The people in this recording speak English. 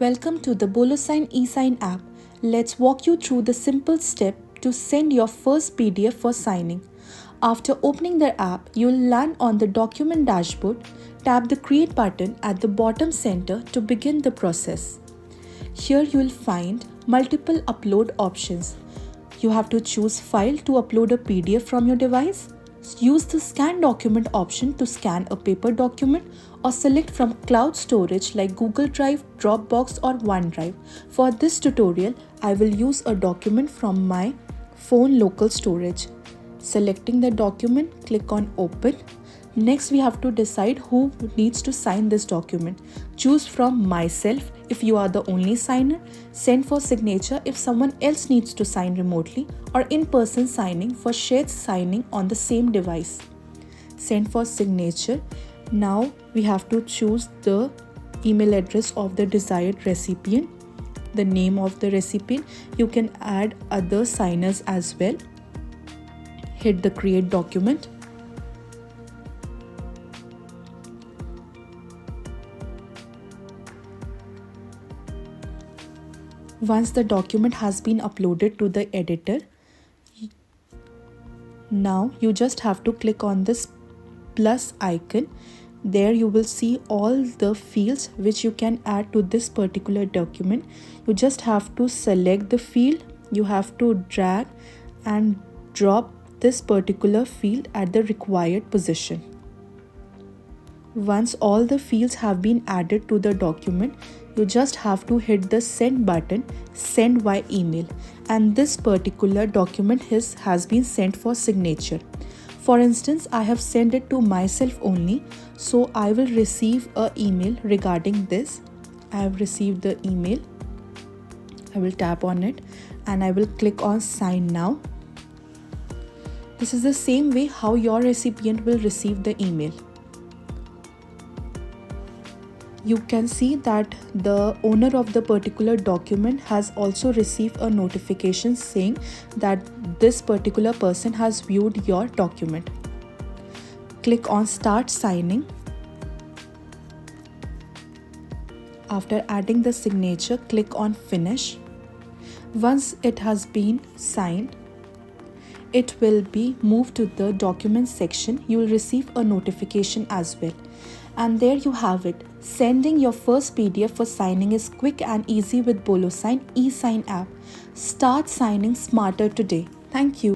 Welcome to the BoloSign Esign app. Let's walk you through the simple step to send your first PDF for signing. After opening the app, you'll land on the document dashboard. Tap the Create button at the bottom center to begin the process. Here you'll find multiple upload options. You have to choose File to upload a PDF from your device. Use the Scan Document option to scan a paper document, or select from cloud storage like Google Drive, Dropbox or OneDrive. For this tutorial, I will use a document from my phone local storage. Selecting the document, click on Open. Next, we have to decide who needs to sign this document. Choose from Myself if you are the only signer, Send for signature if someone else needs to sign remotely, or in-person signing for shared signing on the same device. Send for signature. Now we have to choose the email address of the desired recipient, the name of the recipient. You can add other signers as well. Hit the Create document. Once the document has been uploaded to the editor, now you just have to click on this plus icon. There you will see all the fields which you can add to this particular document. You just have to select the field. You have to drag and drop this particular field at the required position. Once all the fields have been added to the document, you just have to hit the send button, send via email, and this particular document has been sent for signature. For instance, I have sent it to myself only, so I will receive an email regarding this. I have received the email. I will tap on it and I will click on sign now. This is the same way how your recipient will receive the email. You can see that the owner of the particular document has also received a notification saying that this particular person has viewed your document. Click on Start Signing. After adding the signature, click on Finish. Once it has been signed, it will be moved to the document section. You will receive a notification as well. And there you have it. Sending your first PDF for signing is quick and easy with BoloSign Esign app. Start signing smarter today. Thank you.